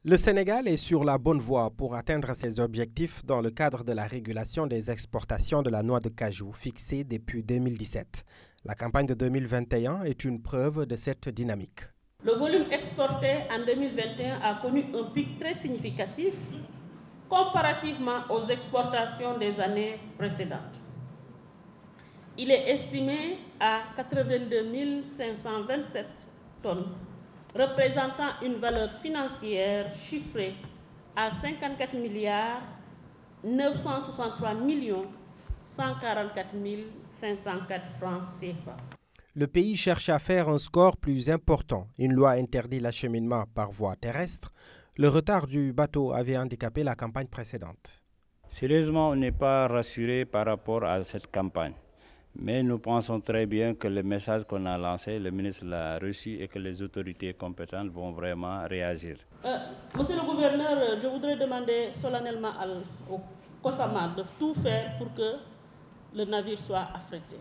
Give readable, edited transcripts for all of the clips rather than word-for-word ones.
Le Sénégal est sur la bonne voie pour atteindre ses objectifs dans le cadre de la régulation des exportations de la noix de cajou fixée depuis 2017. La campagne de 2021 est une preuve de cette dynamique. Le volume exporté en 2021 a connu un pic très significatif comparativement aux exportations des années précédentes. Il est estimé à 82 527 tonnes, représentant une valeur financière chiffrée à 54 milliards 963 millions 144 504 francs CFA. Le pays cherche à faire un score plus important. Une loi interdit l'acheminement par voie terrestre. Le retard du bateau avait handicapé la campagne précédente. Sérieusement, on n'est pas rassuré par rapport à cette campagne. Mais nous pensons très bien que le message qu'on a lancé, le ministre l'a reçu et que les autorités compétentes vont vraiment réagir. Monsieur le gouverneur, je voudrais demander solennellement au COSAMA de tout faire pour que le navire soit affrété.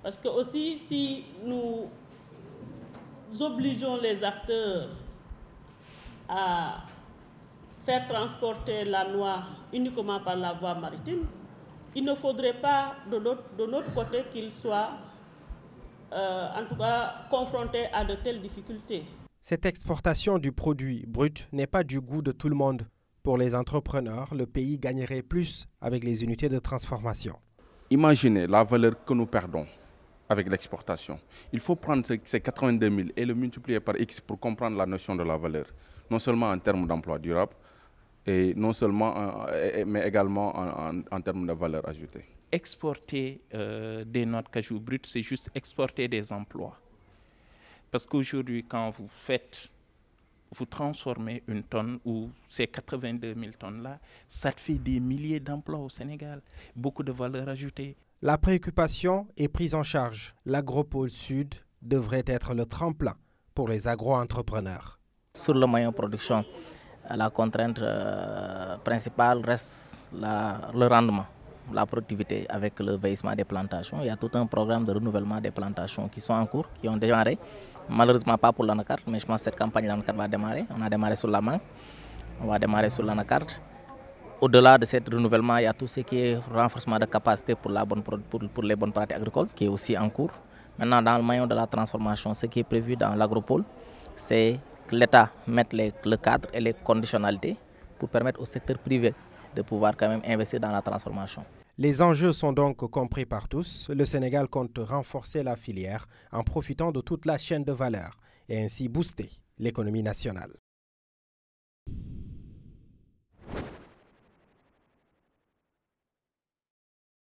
Parce que aussi, si nous obligeons les acteurs à faire transporter la noix uniquement par la voie maritime, il ne faudrait pas de notre côté qu'ils soient en tout cas confrontés à de telles difficultés. Cette exportation du produit brut n'est pas du goût de tout le monde. Pour les entrepreneurs, le pays gagnerait plus avec les unités de transformation. Imaginez la valeur que nous perdons avec l'exportation. Il faut prendre ces 82 000 et le multiplier par X pour comprendre la notion de la valeur, non seulement en termes d'emploi durable, et non seulement, mais également en termes de valeur ajoutée. Exporter des noix de cajou brutes, c'est juste exporter des emplois. Parce qu'aujourd'hui, quand vous transformez une tonne ou ces 82 000 tonnes-là, ça fait des milliers d'emplois au Sénégal, beaucoup de valeur ajoutée. La préoccupation est prise en charge. L'Agropole Sud devrait être le tremplin pour les agro-entrepreneurs. Sur le moyen de production, la contrainte principale reste le rendement, la productivité avec le vieillissement des plantations. Il y a tout un programme de renouvellement des plantations qui sont en cours, qui ont démarré. Malheureusement pas pour l'anacarde, mais je pense que cette campagne l'anacarde va démarrer. On a démarré sur la mangue, on va démarrer sur l'anacarde. Au-delà de ce renouvellement, il y a tout ce qui est renforcement de capacité pour les bonnes pratiques agricoles, qui est aussi en cours. Maintenant, dans le maillon de la transformation, ce qui est prévu dans l'Agropole, c'est que l'État mette le cadre et les conditionnalités pour permettre au secteur privé de pouvoir quand même investir dans la transformation. Les enjeux sont donc compris par tous. Le Sénégal compte renforcer la filière en profitant de toute la chaîne de valeur et ainsi booster l'économie nationale.